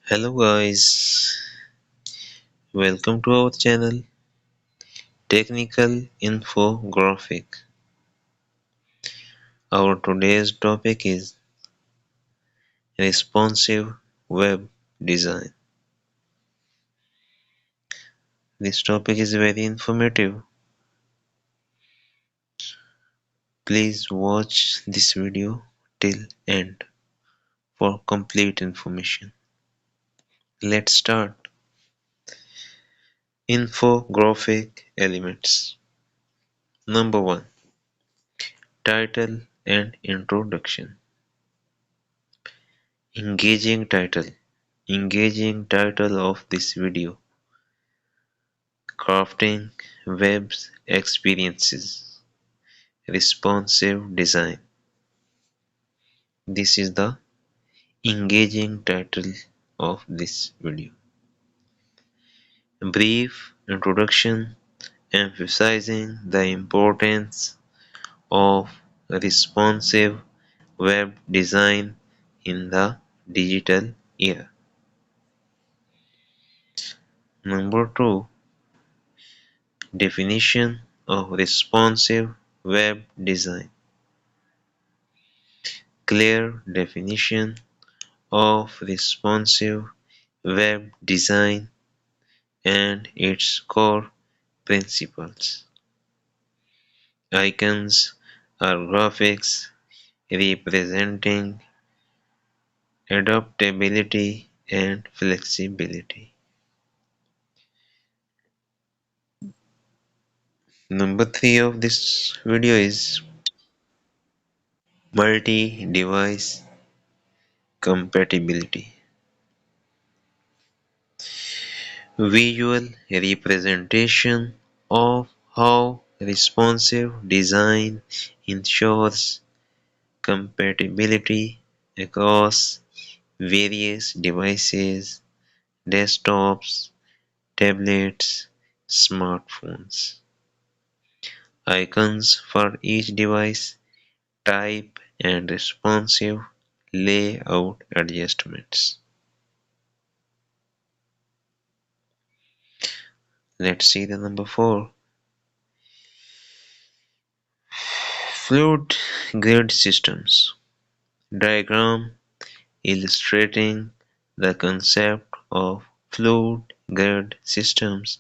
Hello guys, welcome to our channel Technical Infographic. Our today's topic is responsive web design. This topic is very informative. Please watch this video till end for complete information. Let's start. Infographic elements. Number 1. Title and introduction. Engaging title. Engaging title of this video. Crafting web experiences. Responsive design. This is the engaging title of this video. Brief introduction emphasizing the importance of responsive web design in the digital era. Number 2. Definition of responsive web design. Clear definition of responsive web design and its core principles. Icons are graphics representing adaptability and flexibility. Number 3 of this video is multi-device compatibility. Visual representation of how responsive design ensures compatibility across various devices, desktops, tablets, smartphones. Icons for each device type and responsive layout adjustments. Let's see the number 4. Fluid grid systems. Diagram illustrating the concept of fluid grid systems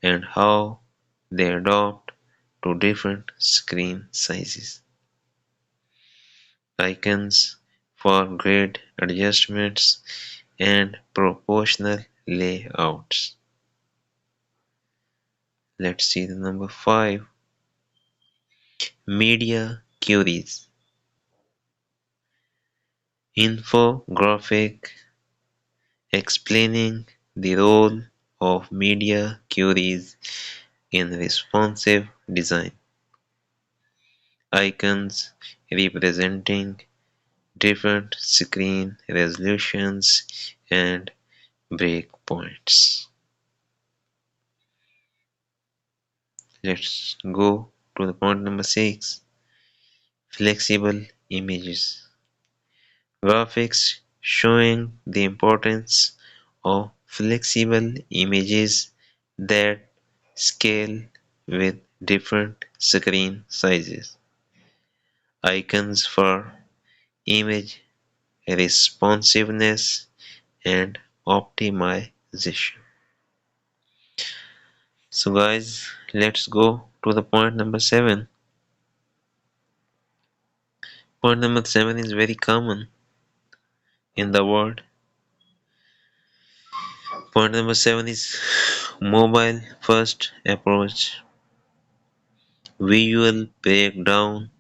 and how they adapt to different screen sizes. Icons for grid adjustments and proportional layouts. Let's see the number 5. Media queries. Infographic explaining the role of media queries in responsive design. Icons representing different screen resolutions and breakpoints. Let's go to the point number 6. Flexible images. Graphics showing the importance of flexible images that scale with different screen sizes. Icons for image responsiveness and optimization. So guys, let's go to the point number 7. Point number 7 is very common in the world. Point number 7 is mobile first approach. Visual breakdown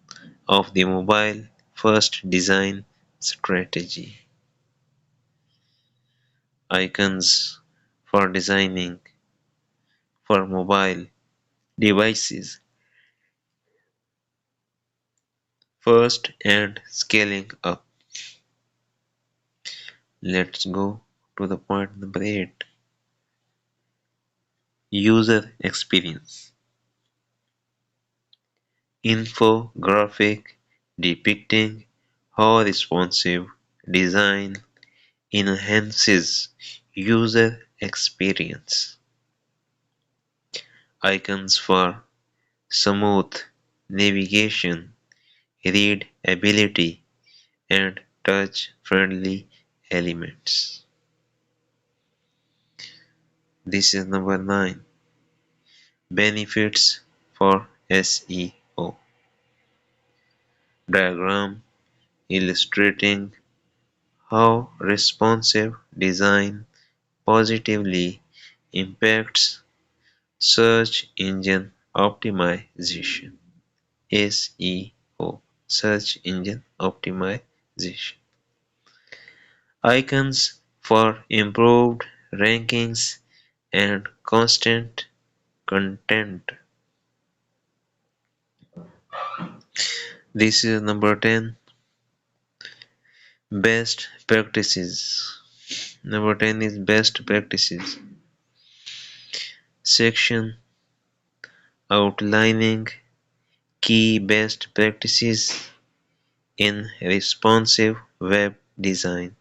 of the mobile first design strategy. Icons for designing for mobile devices first and scaling up. Let's go to the point number 8. User experience. Infographic depicting how responsive design enhances user experience. Icons for smooth navigation, readability, and touch-friendly elements. This is number 9. Benefits for SEO. Diagram illustrating how responsive design positively impacts search engine optimization (SEO). Search engine optimization. Icons for improved rankings and constant content. This is number 10. Best practices. Number 10 is best practices. Section outlining key best practices in responsive web design.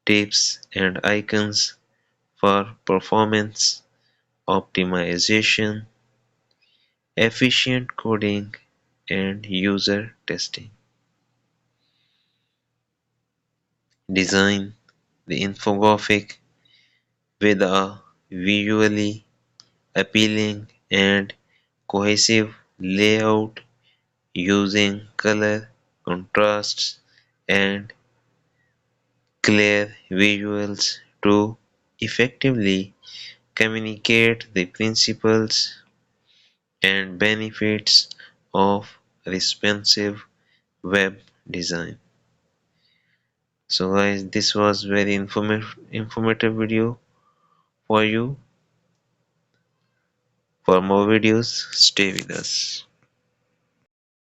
Tips and icons for performance optimization, efficient coding, and user testing. Design the infographic with a visually appealing and cohesive layout using color, contrasts, and clear visuals to effectively communicate the principles and benefits of responsive web design. So guys, this was very informative video for you. For more videos, stay with us.